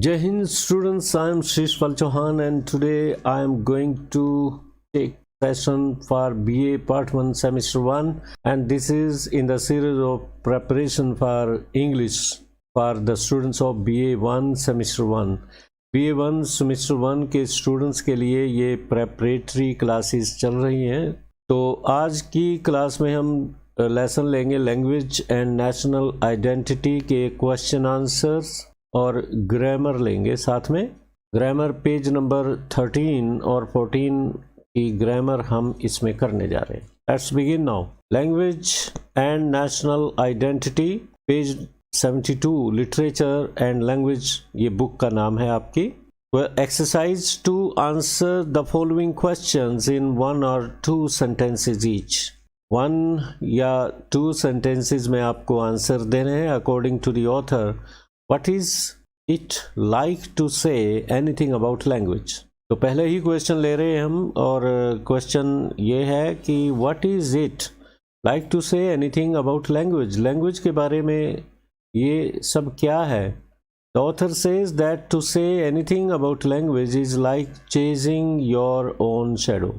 Jai Hind students, I am Shrishpal Chauhan and today I am going to take session for BA Part 1 Semester 1 and this is in the series of preparation for English for the students of BA 1 Semester 1. BA 1 Semester 1 के students के लिए ये preparatory classes चल रही हैं। तो आज की क्लास में हम लेसन लेंगे लैंग्वेज एंड नेशनल आइडेंटिटी के क्वेश्चन आंसर्स और ग्रामर लेंगे। साथ में ग्रामर पेज नंबर 13 और 14 की ग्रामर हम इसमें करने जा रहे हैं। Let's begin now. Language and national identity page 72 literature and language ये बुक का नाम है आपकी। Exercise to answer the following questions in 1 or 2 sentences each. 1 या 2 sentences में आपको आंसर देने हैं according to the author. What is it like to say anything about language? तो पहले ही क्वेश्चन ले रहे हैं हम और क्वेश्चन ये है कि what is it like to say anything about language? Language के बारे में ये सब क्या है? The author says that to say anything about language is like chasing your own shadow.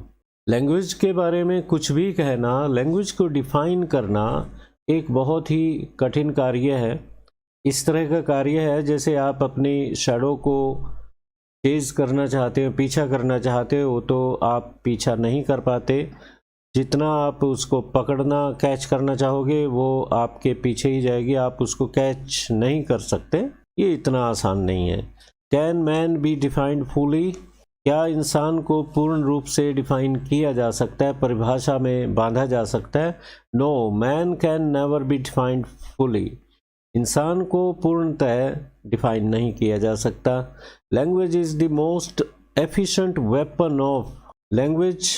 Language के बारे में कुछ भी कहना, लैंग्वेज को डिफाइन करना एक बहुत ही कठिन कार्य है। इस तरह का कार्य है जैसे आप अपनी शैडो को चेज करना चाहते हो, पीछा करना चाहते हो तो आप पीछा नहीं कर पाते। जितना आप उसको पकड़ना कैच करना चाहोगे वो आपके पीछे ही जाएगी, आप उसको कैच नहीं कर सकते। ये इतना आसान नहीं है। Can man B defined fully? क्या इंसान को पूर्ण रूप से डिफाइन किया जा सकता है, परिभाषा में बांधा जा सकता है? No, man can never be defined fully. इंसान को पूर्णतः डिफाइन नहीं किया जा सकता। Language is the most efficient weapon of. लैंग्वेज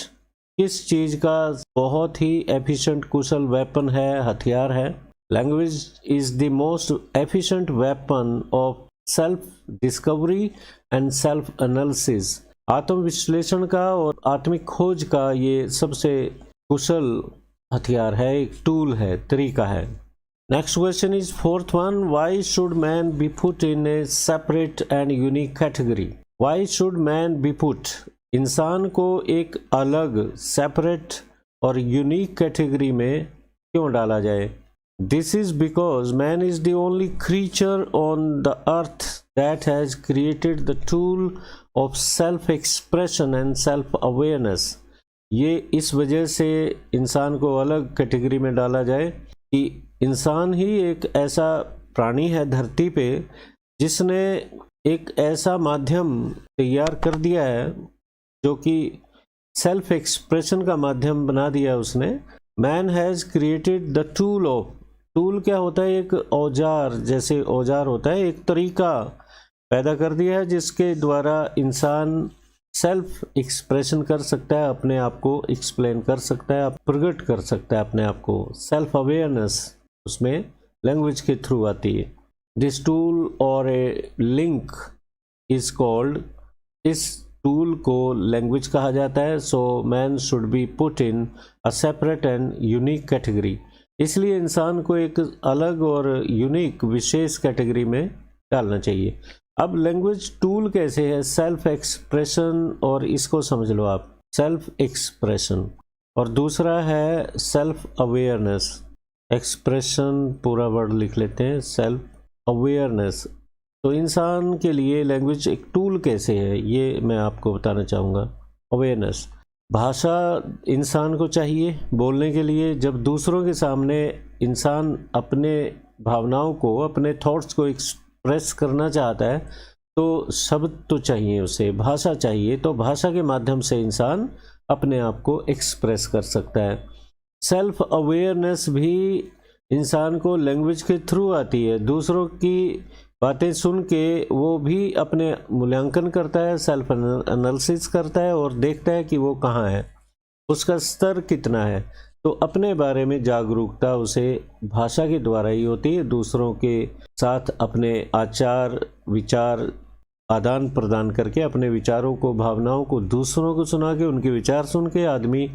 किस चीज़ का बहुत ही एफिशिएंट कुशल वेपन है, हथियार है? Language is the most efficient weapon of self discovery and self analysis. आत्मविश्लेषण का और आत्मिक खोज का ये सबसे कुशल हथियार है, एक टूल है, तरीका है। Next question is fourth one. Why should man be put in a separate and unique category? Why should man be put? इंसान को एक अलग सेपरेट और यूनिक कैटेगरी में क्यों डाला जाए? This is because man is the only creature on the earth that has created the tool of self-expression and self-awareness. ये इस वजह से इंसान को अलग कैटेगरी में डाला जाए कि इंसान ही एक ऐसा प्राणी है धरती पे जिसने एक ऐसा माध्यम तैयार कर दिया है जो कि सेल्फ एक्सप्रेशन का माध्यम बना दिया उसने। Man has created the tool of. Tool क्या होता है? एक औजार, जैसे औजार होता है, एक तरीका पैदा कर दिया है जिसके द्वारा इंसान सेल्फ एक्सप्रेशन कर सकता है, अपने आप को एक्सप्लेन कर सकता है, प्रकट कर सकता है अपने आप को। सेल्फ अवेयरनेस उसमें लैंग्वेज के थ्रू आती है। दिस टूल और ए लिंक इज कॉल्ड, इस टूल को लैंग्वेज कहा जाता है। So man should be put in a separate and unique category. इसलिए इंसान को एक अलग और यूनिक विशेष कैटेगरी में डालना चाहिए। अब लैंग्वेज टूल कैसे है? सेल्फ एक्सप्रेशन, और इसको समझ लो आप, सेल्फ एक्सप्रेशन। और दूसरा है सेल्फ अवेयरनेस। एक्सप्रेशन पूरा वर्ड लिख लेते हैं, सेल्फ अवेयरनेस। तो इंसान के लिए लैंग्वेज एक टूल कैसे है ये मैं आपको बताना चाहूँगा। अवेयरनेस, भाषा इंसान को चाहिए बोलने के लिए। जब दूसरों के सामने इंसान अपने भावनाओं को, अपने थॉट्स को एक्सप्रेस करना चाहता है तो शब्द तो चाहिए, उसे भाषा चाहिए। तो भाषा के माध्यम से इंसान अपने आप को एक्सप्रेस कर सकता है। सेल्फ अवेयरनेस भी इंसान को लैंग्वेज के थ्रू आती है। दूसरों की बातें सुन के वो भी अपने मूल्यांकन करता है, सेल्फ एनालिसिस करता है और देखता है कि वो कहाँ है, उसका स्तर कितना है। तो अपने बारे में जागरूकता उसे भाषा के द्वारा ही होती है। दूसरों के साथ अपने आचार विचार आदान प्रदान करके अपने विचारों को, भावनाओं को दूसरों को सुना के, उनके विचार सुन के आदमी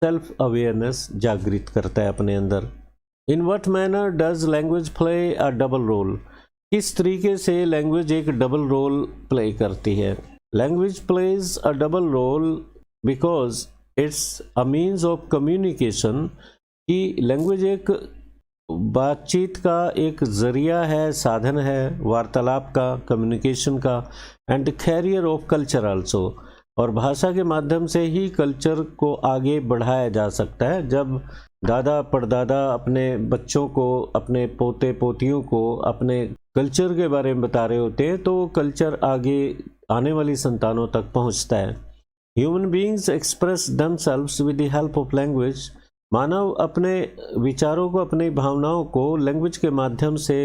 सेल्फ अवेयरनेस जागृत करता है अपने अंदर। In what manner does language play a double role? किस तरीके से लैंग्वेज एक डबल रोल प्ले करती है। Language plays a double role because it's a means of communication, कि लैंग्वेज एक बातचीत का एक ज़रिया है, साधन है वार्तालाप का, कम्युनिकेशन का, and carrier of culture also, और भाषा के माध्यम से ही कल्चर को आगे बढ़ाया जा सकता है। जब दादा परदादा अपने बच्चों को, अपने पोते पोतियों को अपने कल्चर के बारे में बता रहे होते हैं तो कल्चर आगे आने वाली संतानों तक पहुंचता है। Human beings express themselves with the help of language, मानव अपने विचारों को, अपनी भावनाओं को लैंग्वेज के माध्यम से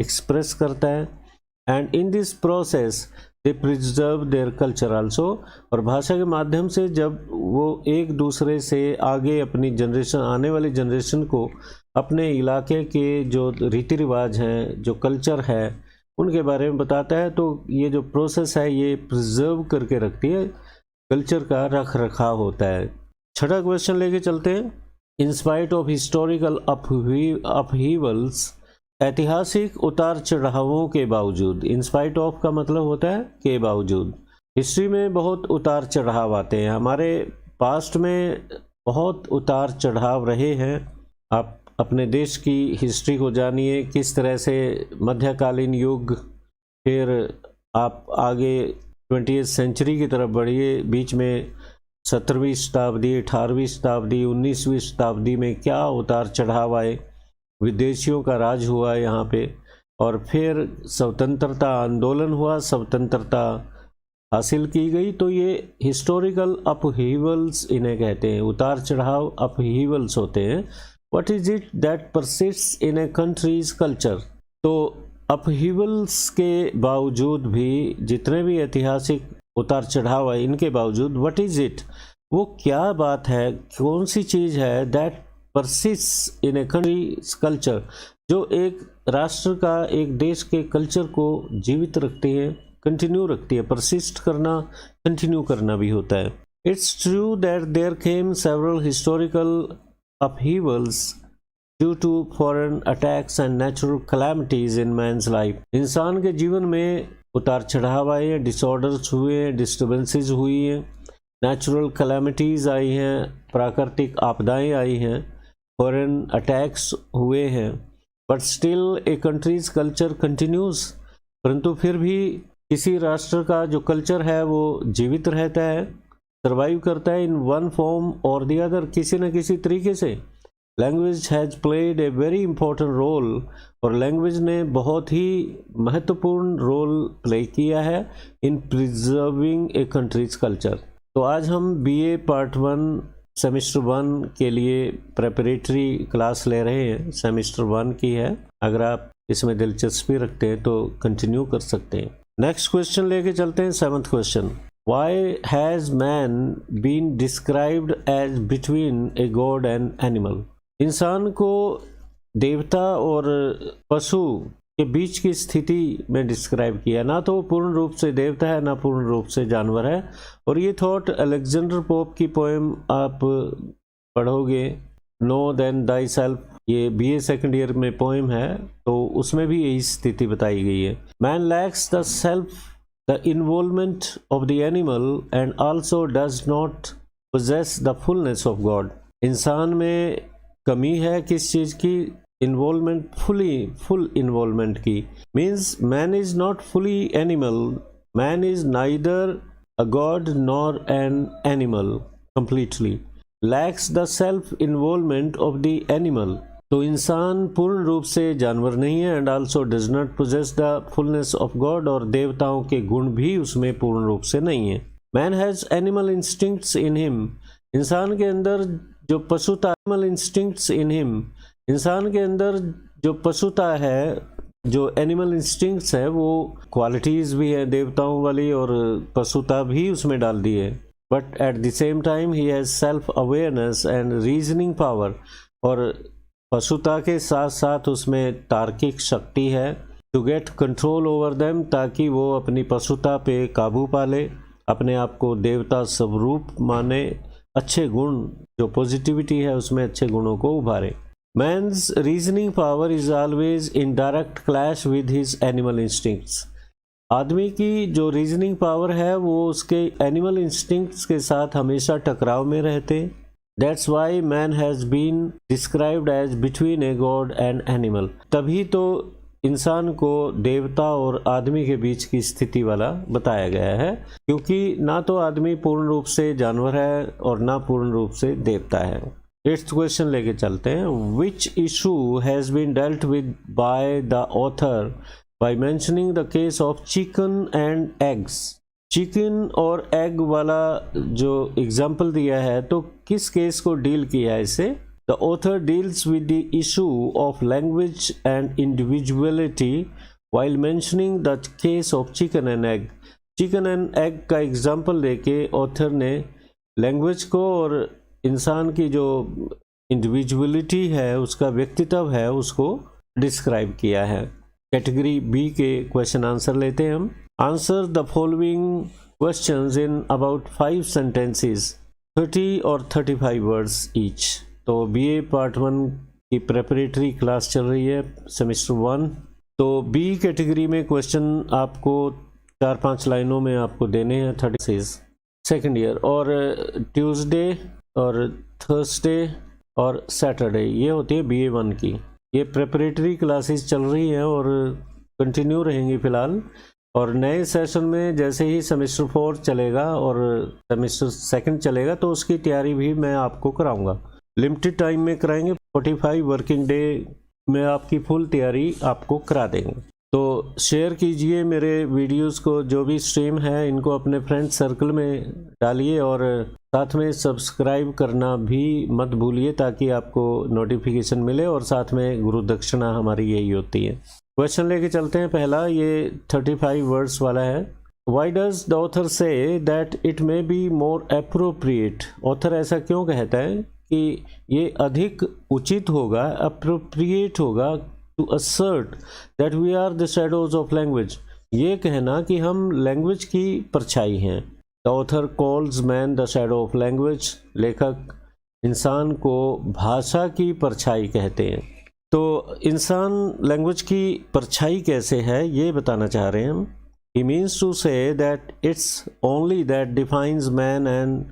एक्सप्रेस करता है। And in this process they preserve their culture also, और भाषा के माध्यम से जब वो एक दूसरे से आगे अपनी जनरेशन, आने वाली जनरेशन को अपने इलाके के जो रीति रिवाज हैं, जो कल्चर है, उनके बारे में बताता है। तो ये जो प्रोसेस है ये प्रिजर्व करके रखती है, कल्चर का रख रखाव होता है। छठा क्वेश्चन लेके चलते हैं। इन स्पाइट ऑफ हिस्टोरिकल अपहीवल्स, ऐतिहासिक उतार चढ़ावों के बावजूद, इन स्पाइट ऑफ का मतलब होता है के बावजूद। हिस्ट्री में बहुत उतार चढ़ाव आते हैं, हमारे पास्ट में बहुत उतार चढ़ाव रहे हैं। आप अपने देश की हिस्ट्री को जानिए, किस तरह से मध्यकालीन युग, फिर आप आगे 20वीं सेंचुरी की तरफ बढ़िए, बीच में 17वीं शताब्दी, 18वीं शताब्दी, 19वीं शताब्दी में क्या उतार चढ़ाव आए, विदेशियों का राज हुआ यहाँ पे, और फिर स्वतंत्रता आंदोलन हुआ, स्वतंत्रता हासिल की गई। तो ये हिस्टोरिकल अपहीवल्स इन्हें कहते हैं, उतार चढ़ाव अपहीवल्स होते हैं। What is it that persists in a country's culture, तो अपहीवल्स के बावजूद भी, जितने भी ऐतिहासिक उतार चढ़ाव है इनके बावजूद, व्हाट इज इट, वो क्या बात है, कौन सी चीज़ है, that persist in a country's culture, जो एक राष्ट्र का, एक देश के कल्चर को जीवित रखती है, कंटिन्यू रखती है। परसिस्ट करना, कंटिन्यू करना भी होता है। It's true that there came several historical upheavals due to foreign attacks and natural calamities in man's life, इंसान के जीवन में उतार चढ़ाव आए हैं, डिसऑर्डर्स हुए हैं, डिस्टर्बेंसेस हुई हैं, नेचुरल कैलामिटीज़ आई हैं, प्राकृतिक आपदाएं आई हैं, फॉरेन अटैक्स हुए हैं, but still a country's culture continues, परंतु फिर भी किसी राष्ट्र का जो कल्चर है वो जीवित रहता है, सर्वाइव करता है इन वन फॉर्म और द अदर, किसी न किसी तरीके से। Language has played a very important role, और लैंग्वेज ने बहुत ही महत्वपूर्ण रोल प्ले किया है in preserving a country's culture. तो आज हम बीए पार्ट 1 सेमेस्टर 1 के लिए प्रेपरेटरी क्लास ले रहे हैं, सेमेस्टर 1 की है। अगर आप इसमें दिलचस्पी रखते हैं तो कंटिन्यू कर सकते हैं। नेक्स्ट क्वेश्चन लेके चलते हैं, 7th question. Why has man been described as between a god and animal? इंसान को देवता और पशु के बीच की स्थिति में डिस्क्राइब किया, ना तो वो पूर्ण रूप से देवता है, ना पूर्ण रूप से जानवर है। और ये थॉट अलेक्जेंडर पोप की पोएम आप पढ़ोगे, नो देन दाई सेल्फ, ये बीए सेकंड ईयर में पोएम है, तो उसमें भी यही स्थिति बताई गई है। Man lakhs the self, the involvement of the animal and also does not possess the fullness of God. इंसान में कमी है किस चीज़ की? इन्वॉल्वमेंट, फुल इन्वॉल्वमेंट की। Means man is not fully animal, man is neither a God nor an animal completely, lakhs the self involvement of the animal. तो इंसान पूर्ण रूप से जानवर नहीं है, and also does not possess the fullness of God, और देवताओं के गुण भी उसमें पूर्ण रूप से नहीं है। Man has animal instincts in him, इंसान के अंदर जो पशुता, एनिमल इंस्टिंक्ट्स इन हिम, इंसान के अंदर जो पशुता है, जो एनिमल इंस्टिंक्ट्स है, वो क्वालिटीज़ भी है देवताओं वाली, और पशुता भी उसमें डाल दी है। But at the same time he has self awareness and reasoning power, और पशुता के साथ साथ उसमें तार्किक शक्ति है, to get control over them, ताकि वो अपनी पशुता पे काबू पा ले, अपने आप को देवता स्वरूप माने, अच्छे गुण, जो पॉजिटिविटी है उसमें अच्छे गुणों को उभारे। Man's reasoning power is always in direct clash with his animal instincts. आदमी की जो रीजनिंग पावर है वो उसके एनिमल इंस्टिंक्ट्स के साथ हमेशा टकराव में रहते। That's why man has been described as between a god and animal. तभी तो इंसान को देवता और आदमी के बीच की स्थिति वाला बताया गया है, क्योंकि ना तो आदमी पूर्ण रूप से जानवर है और ना पूर्ण रूप से देवता है। 8th क्वेश्चन लेके चलते हैं। Which issue has been dealt with by the author by mentioning the case of chicken and eggs? Chicken और एग वाला जो एग्जाम्पल दिया है तो किस केस को डील किया है इससे? The author deals with the issue of language and individuality while mentioning the case of chicken and egg. Chicken and egg का एग्जाम्पल लेके ऑथर ने लैंग्वेज को और इंसान की जो इंडिविजुअलिटी है, उसका व्यक्तित्व है, उसको डिस्क्राइब किया है। कैटेगरी बी के क्वेश्चन आंसर लेते हैं हम। Answer the following questions in about 5 sentences, 30 और 35 वर्ड्स ईच। तो बीए पार्ट 1 की प्रेपरेटरी क्लास चल रही है, सेमेस्टर 1। तो बी कैटेगरी में क्वेश्चन आपको 4-5 लाइनों में आपको देने हैं 36 सेकेंड ईयर, और ट्यूसडे और थर्सडे और सैटरडे ये होती है बीए 1 की। ये प्रेपरेटरी क्लासेस चल रही हैं और कंटिन्यू रहेंगी फ़िलहाल, और नए सेशन में जैसे ही सेमेस्टर 4 चलेगा और सेमेस्टर 2 चलेगा तो उसकी तैयारी भी मैं आपको कराऊंगा। लिमिटेड टाइम में कराएंगे, 45 वर्किंग डे में आपकी फुल तैयारी आपको करा देंगे। तो शेयर कीजिए मेरे वीडियोस को, जो भी स्ट्रीम है इनको अपने फ्रेंड सर्कल में डालिए, और साथ में सब्सक्राइब करना भी मत भूलिए ताकि आपको नोटिफिकेशन मिले, और साथ में गुरु दक्षिणा हमारी यही होती है। क्वेश्चन लेके चलते हैं। पहला ये 35 वर्ड्स वाला है। Why does the author say that it may be more appropriate? Author ऐसा क्यों कहता है कि ये अधिक उचित होगा, अप्रोप्रिएट होगा, to assert that we are the shadows of language, ये कहना कि हम लैंग्वेज की परछाई हैं। The author calls man the shadow of language, लेखक इंसान को भाषा की परछाई कहते हैं। तो इंसान लैंग्वेज की परछाई कैसे है ये बताना चाह रहे हैं हम। He means to say that it's only that defines man and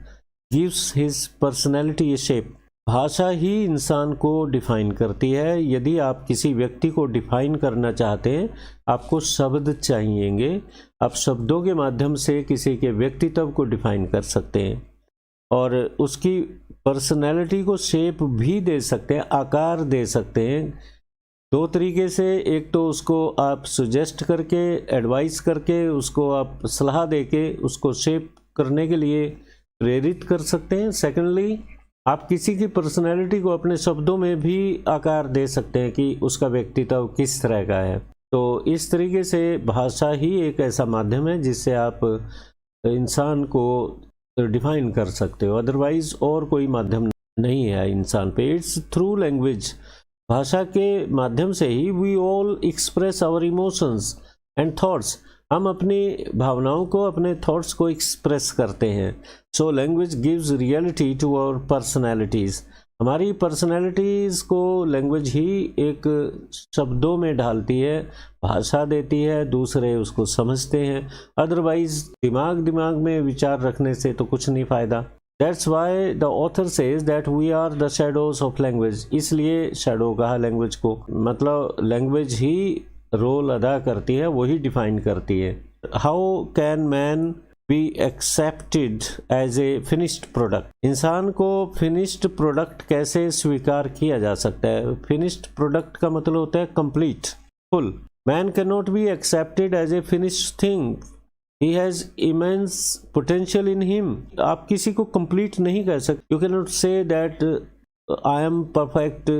gives his personality a shape. भाषा ही इंसान को डिफाइन करती है। यदि आप किसी व्यक्ति को डिफाइन करना चाहते हैं, आपको शब्द चाहिएंगे। आप शब्दों के माध्यम से किसी के व्यक्तित्व को डिफाइन कर सकते हैं और उसकी पर्सनैलिटी को शेप भी दे सकते हैं, आकार दे सकते हैं। 2 तरीके से, एक तो उसको आप सुजेस्ट करके, एडवाइस करके, उसको आप सलाह दे के उसको शेप करने के लिए प्रेरित कर सकते हैं। सेकेंडली, आप किसी की पर्सनैलिटी को अपने शब्दों में भी आकार दे सकते हैं कि उसका व्यक्तित्व किस तरह का है। तो इस तरीके से भाषा ही एक ऐसा माध्यम है जिससे आप इंसान को डिफाइन कर सकते हो, अदरवाइज और कोई माध्यम नहीं है इंसान पे। इट्स थ्रू लैंग्वेज, भाषा के माध्यम से ही we all express our emotions and thoughts, हम अपनी भावनाओं को, अपने थॉट्स को एक्सप्रेस करते हैं। So language gives reality to our personalities, हमारी पर्सनैलिटीज़ को लैंग्वेज ही एक शब्दों में ढालती है, भाषा देती है, दूसरे उसको समझते हैं। अदरवाइज दिमाग में विचार रखने से तो कुछ नहीं फ़ायदा। That's why the author says that we are the shadows of language, इसलिए शैडो कहा लैंग्वेज को, मतलब लैंग्वेज ही रोल अदा करती है, वही डिफाइन करती है। How can man be accepted as a finished product, इंसान को फिनिश्ड प्रोडक्ट कैसे स्वीकार किया जा सकता है? फिनिश्ड प्रोडक्ट का मतलब होता है complete, full. Man can not be accepted as a finished thing, he has immense potential in him. आप किसी को कंप्लीट नहीं कह सकते। You can not say that I am perfect,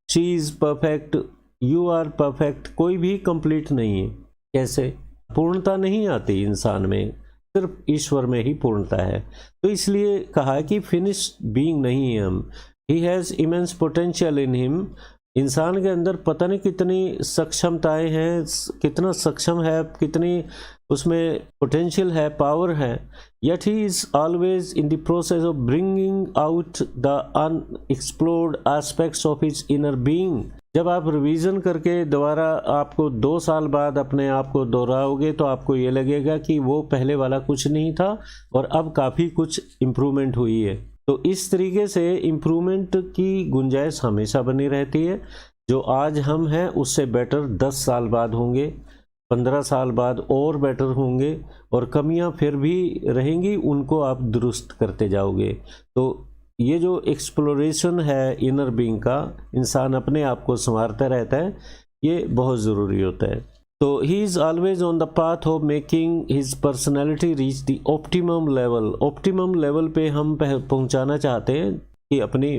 she is perfect, you are perfect, कोई भी complete नहीं है। कैसे? पूर्णता नहीं आती इंसान में, सिर्फ ईश्वर में ही पूर्णता है। तो इसलिए कहा है कि फिनिश्ड बीइंग नहीं है हम। He has immense potential in him, इंसान के अंदर पता नहीं कितनी सक्षमताएं हैं, कितना सक्षम है, कितनी उसमें पोटेंशियल है, पावर है, yet he is always in the process of bringing out the unexplored aspects of his inner being। जब आप रिवीजन करके दोबारा आपको 2 साल बाद अपने आप को दोहराओगे तो आपको ये लगेगा कि वो पहले वाला कुछ नहीं था और अब काफ़ी कुछ इम्प्रूवमेंट हुई है। तो इस तरीके से इम्प्रूवमेंट की गुंजाइश हमेशा बनी रहती है। जो आज हम हैं उससे बेटर 10 साल बाद होंगे, 15 साल बाद और बेटर होंगे, और कमियां फिर भी रहेंगी, उनको आप दुरुस्त करते जाओगे। तो ये जो एक्सप्लोरेशन है इनर बीइंग का, इंसान अपने आप को संवारता रहता है, ये बहुत ज़रूरी होता है। तो he is always on the path of making his personality reach the optimum level. Optimum level पे हम पहुंचाना चाहते हैं कि अपनी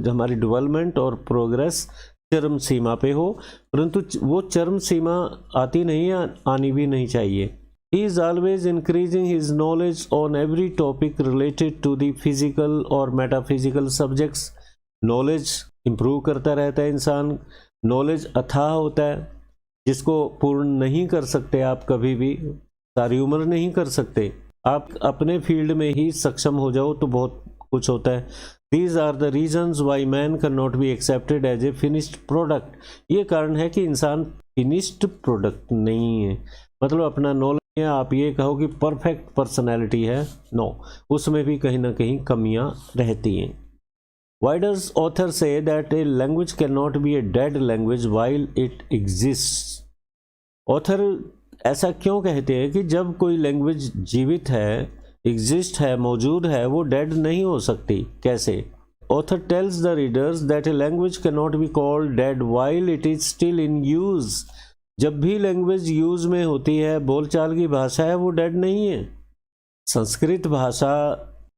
हमारी डेवलपमेंट और प्रोग्रेस चरम सीमा पे हो, परंतु वो चरम सीमा आती नहीं है, आनी भी नहीं चाहिए। He is always increasing his knowledge on every topic related to the physical और metaphysical subjects। नॉलेज इम्प्रूव करता रहता है इंसान। नॉलेज अथाह होता है जिसको पूर्ण नहीं कर सकते आप कभी भी, सारी उम्र नहीं कर सकते। आप अपने फील्ड में ही सक्षम हो जाओ तो बहुत कुछ होता है। These are the reasons why man cannot be accepted as a finished product। ये कारण है कि इंसान फिनिश्ड प्रोडक्ट नहीं है, मतलब अपना नॉलेज आप ये कहो कि परफेक्ट पर्सनैलिटी है, नो, उसमें भी कहीं ना कहीं कमियां रहती हैं। Why does author say that a language cannot be a dead language while it exists? Author ऐसा क्यों कहते हैं कि जब कोई लैंग्वेज जीवित है, एग्जिस्ट है, मौजूद है, वो डेड नहीं हो सकती? कैसे? Author tells the readers that a language can not be called dead while it is still in use. जब भी लैंग्वेज यूज में होती है, बोलचाल की भाषा है, वो डेड नहीं है। संस्कृत भाषा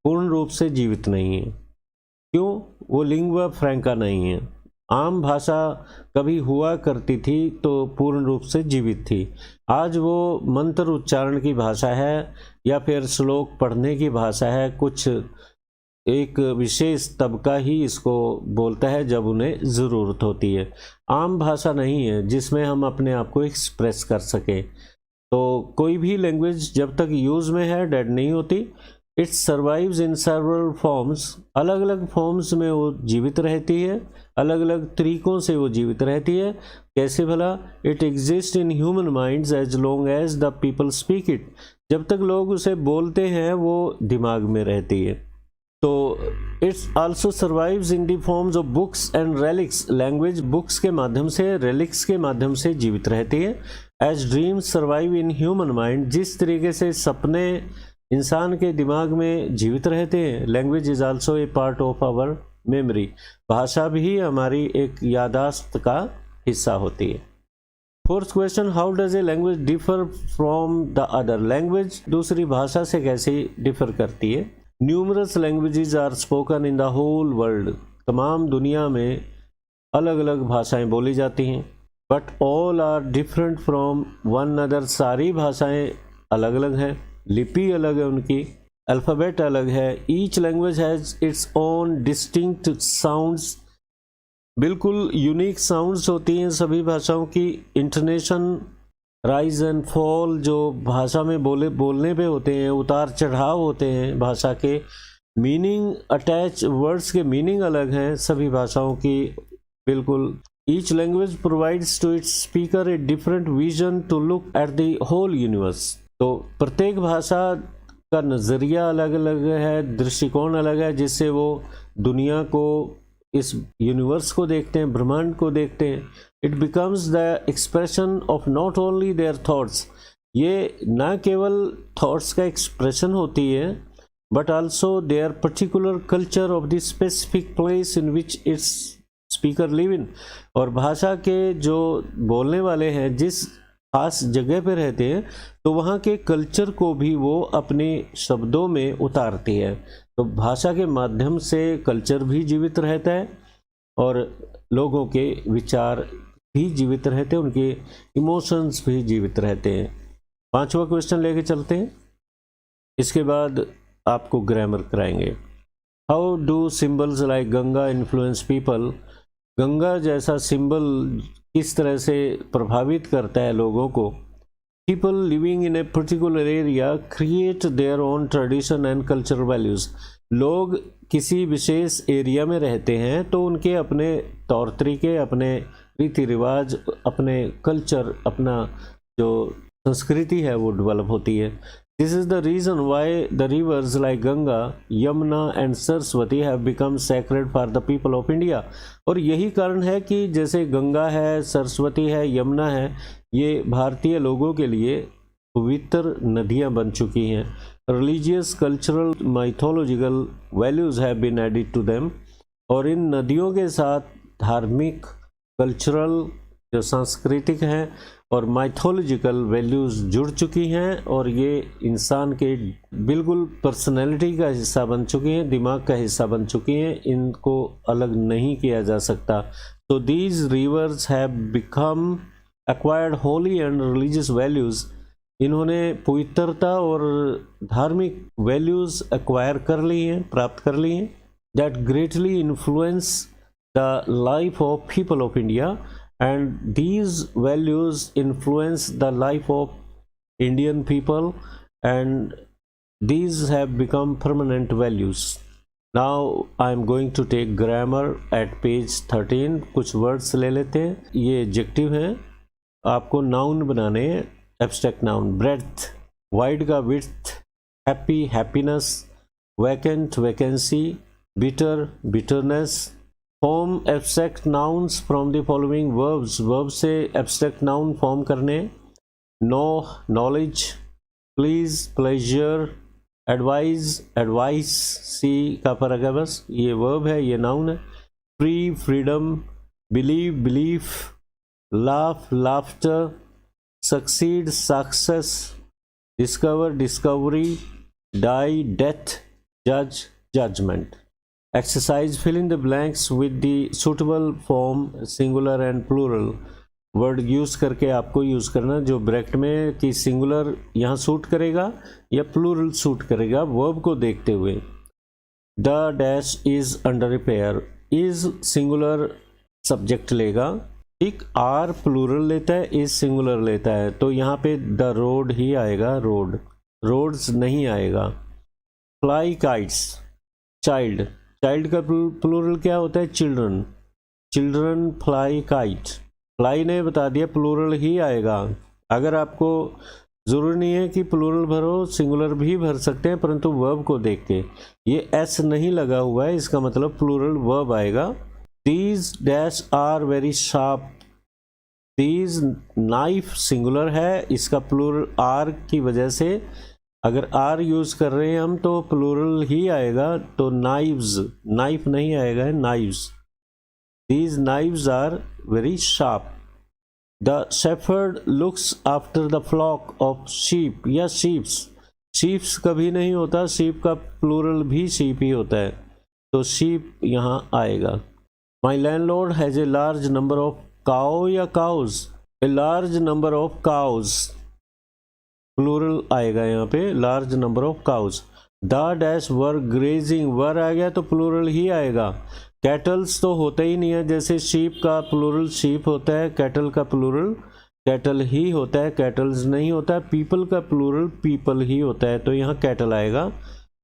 पूर्ण रूप से जीवित नहीं है। क्यों? वो लिंग्वा फ्रैंका नहीं है। आम भाषा कभी हुआ करती थी तो पूर्ण रूप से जीवित थी। आज वो मंत्र उच्चारण की भाषा है या फिर श्लोक पढ़ने की भाषा है। कुछ एक विशेष तबका ही इसको बोलता है जब उन्हें ज़रूरत होती है। आम भाषा नहीं है जिसमें हम अपने आप को एक्सप्रेस कर सकें। तो कोई भी लैंग्वेज जब तक यूज़ में है डेड नहीं होती। It survives in several forms. अलग अलग फॉर्म्स में वो जीवित रहती है, अलग अलग तरीकों से वो जीवित रहती है। कैसे भला? It exist in human minds as long as the people speak it. जब तक लोग उसे बोलते हैं वो दिमाग में रहती है। तो it's also survives in the forms of books and relics. Language books के माध्यम से, रेलिक्स के माध्यम से जीवित रहती है। As dreams survive in human mind. जिस तरीके से सपने इंसान के दिमाग में जीवित रहते हैं, language is also a part of our memory. भाषा भी हमारी एक यादाश्त का हिस्सा होती है। Fourth question, how does a language differ from the other. लैंग्वेज दूसरी भाषा से कैसे डिफर करती है? Numerous languages are spoken in the whole world. तमाम दुनिया में अलग अलग भाषाएं बोली जाती हैं, but all are different from one other. सारी भाषाएं अलग अलग हैं, लिपि अलग है, उनकी अल्फ़ाबेट अलग है। Each language has its own distinct sounds. बिल्कुल यूनिक साउंड्स होती हैं सभी भाषाओं की। इंटोनेशन, राइज एंड फॉल जो भाषा में बोलने पे होते हैं, उतार चढ़ाव होते हैं भाषा के। मीनिंग अटैच, वर्ड्स के मीनिंग अलग हैं सभी भाषाओं की। बिल्कुल each language provides to its speaker a different vision to look at the whole universe. तो प्रत्येक भाषा का नज़रिया अलग अलग है, दृष्टिकोण अलग है, जिससे वो दुनिया को, इस यूनिवर्स को देखते हैं, ब्रह्मांड को देखते हैं। It becomes the expression of not only their thoughts. ये ना केवल थॉट्स का एक्सप्रेशन होती है, but also there particular culture of the specific place in which it's speaker live in. और भाषा के जो बोलने वाले हैं जिस खास जगह पे रहते हैं, तो वहाँ के कल्चर को भी वो अपने शब्दों में उतारती है। तो भाषा के माध्यम से कल्चर भी जीवित रहता है और लोगों के विचार भी जीवित रहते हैं, उनके इमोशंस भी जीवित रहते हैं। 5वां क्वेश्चन लेके चलते हैं, इसके बाद आपको ग्रामर कराएंगे। How do symbols like Ganga influence people. Ganga जैसा सिंबल किस तरह से प्रभावित करता है लोगों को। People living in a particular area create their own tradition and cultural values. लोग किसी विशेष एरिया में रहते हैं तो उनके अपने तौर तरीके, अपने रीति रिवाज, अपने कल्चर, अपना जो संस्कृति है वो डेवलप होती है। This is the reason why the rivers like Ganga, Yamuna and Saraswati have become sacred for the people of India. और यही कारण है कि जैसे गंगा है, सरस्वती है, यमुना है, ये भारतीय लोगों के लिए पवित्र नदियां बन चुकी हैं। Religious, cultural, mythological values have been added to them. और इन नदियों के साथ धार्मिक, कल्चरल, जो सांस्कृतिक हैं और माइथोलॉजिकल वैल्यूज़ जुड़ चुकी हैं और ये इंसान के बिल्कुल पर्सनैलिटी का हिस्सा बन चुकी हैं, दिमाग का हिस्सा बन चुकी हैं, इनको अलग नहीं किया जा सकता। तो these rivers have become acquired Holi and religious values. इन्होंने पवित्रता और धार्मिक वैल्यूज़ एक्वायर कर ली हैं, प्राप्त कर ली हैं, that greatly influence the life of people of India, and these values influence the life of Indian people and these have become permanent values. Now I am going to take grammar at page 13. कुछ words ले लेते हैं। ये adjective हैं, आपको noun बनाने हैं, abstract noun। breadth, wide का width, happy happiness, vacant vacancy, bitter bitterness। Form abstract nouns from the following verbs, verb से एब्स्ट्रैक्ट नाउन फॉर्म करने। Know knowledge, please pleasure, advise advice, सी का फर्क है बस, ये वर्ब है, ये नाउन है। Free freedom, believe belief, laugh laughter, succeed success, discover discovery, die death, जज judgement. Exercise, fill in the blanks with the suitable form singular and plural. Word use करके आपको यूज़ करना जो ब्रैकेट में कि सिंगुलर यहाँ suit करेगा या प्लूरल सूट करेगा वर्ब को देखते हुए। The dash is under repair, is singular subject लेगा, ठीक, आर प्लूरल लेता है, इज़ सिंगुलर लेता है, तो यहाँ पे द रोड ही आएगा, रोड, रोड्स नहीं आएगा। फ्लाई काइट्स, चाइल्ड, चाइल्ड का प्लूरल क्या होता है, children, children fly kite, fly ने बता दिया प्लूरल ही आएगा। अगर आपको ज़रूरी नहीं है कि प्लूरल भरो, सिंगुलर भी भर सकते हैं, परंतु वर्ब को देख के, ये एस नहीं लगा हुआ है, इसका मतलब प्लूरल वर्ब आएगा। These dash are very sharp, these knife singular है, इसका प्लूरल आर की वजह से, अगर आर यूज़ कर रहे हैं हम तो प्लूरल ही आएगा, तो नाइव्स, नाइफ नहीं आएगा, knives. These knives are very sharp. The shepherd looks after the flock of sheep या शीप्स, शीप्स कभी नहीं होता, शीप का प्लूरल भी शीप ही होता है, तो शीप यहाँ आएगा। My landlord has a large number of cow या cows, a large number of cows, plural आएगा यहाँ पे, large number of cows. The dash were grazing, were आ गया तो प्लूरल ही आएगा। कैटल्स तो होता ही नहीं है, जैसे शीप का प्लूरल शीप होता है, कैटल का प्लूरल कैटल ही होता है, कैटल्स नहीं होता है। पीपल का प्लूरल पीपल ही होता है, तो यहाँ कैटल आएगा।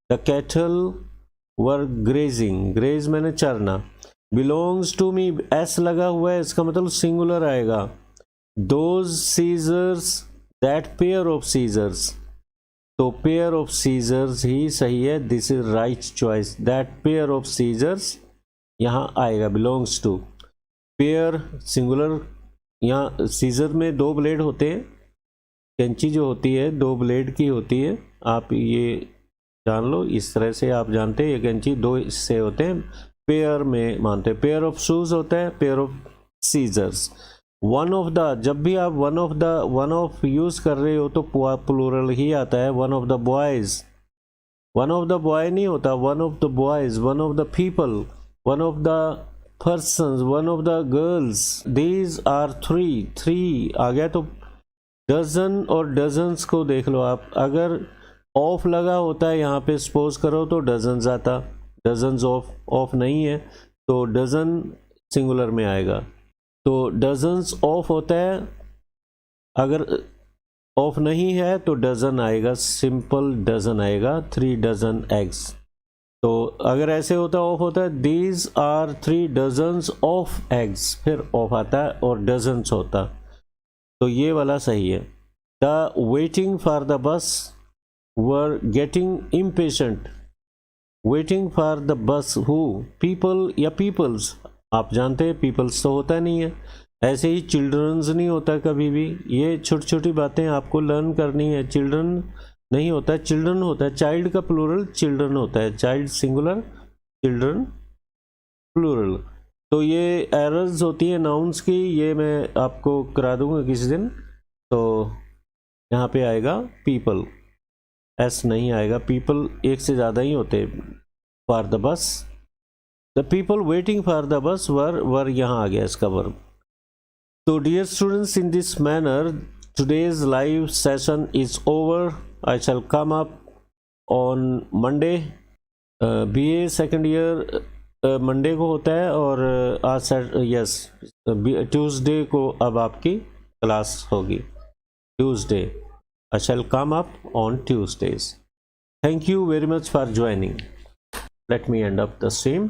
The cattle were grazing, graze मैंने चरना। बिलोंग्स टू मी, एस लगा हुआ है, इसका मतलब सिंगुलर आएगा। Those scissors, that pair of scissors, तो पेयर ऑफ सीजर्स ही सही है, this is right choice. That pair of scissors यहाँ आएगा, बिलोंग्स टू। पेयर सिंगुलर, यहाँ सीजर में दो ब्लेड होते हैं, कैंची जो होती है दो ब्लेड की होती है, आप ये जान लो, इस तरह से आप जानते हैं, ये कैंची दो इससे होते हैं, पेयर में मानते हैं। पेयर ऑफ शूज होता है, pair of scissors. One of the, जब भी आप वन ऑफ यूज कर रहे हो तो प्लूरल ही आता है। One of the boys, one of the boy नहीं होता, one of the boys, one of the people, one of the persons, one of the girls. These are three, three आ गया तो डजन और डजन्स को देख लो आप, अगर ऑफ लगा होता है यहाँ पे सपोज करो तो डजन्स आता, डजन्स ऑफ नहीं है तो डजन सिंगुलर में आएगा। तो डजन्स ऑफ होता है, अगर ऑफ नहीं है तो डजन आएगा, सिंपल डजन आएगा, 3 डजन एग्स। तो अगर ऐसे होता ऑफ होता है these are 3 dozens of eggs, फिर ऑफ आता है और डजन्स होता, तो ये वाला सही है। The waiting for the bus were getting impatient, waiting for the बस हु, पीपल या पीपल्स, आप जानते हैं पीपल्स तो होता नहीं है, ऐसे ही चिल्ड्रंस नहीं होता कभी भी। ये छोटी छोटी बातें आपको लर्न करनी है। चिल्ड्रन नहीं होता है, चिल्ड्रन होता है, चाइल्ड का प्लूरल चिल्ड्रन होता है, चाइल्ड सिंगुलर, चिल्ड्रन प्लूरल। तो ये एरर्स होती है नाउन्स की, ये मैं आपको करा दूंगा किसी दिन। तो यहाँ पे आएगा पीपल, एस नहीं आएगा, पीपल एक से ज़्यादा ही होते। For the bus, the people waiting for the bus were यहाँ आ गया इसका verb. So dear students, in this manner today's live session is over. I shall come up on Monday. BA second year Monday को होता है और आज yes Tuesday को अब आपकी क्लास होगी, Tuesday. I shall come up on Tuesdays. Thank you very much for joining. Let me end up the stream.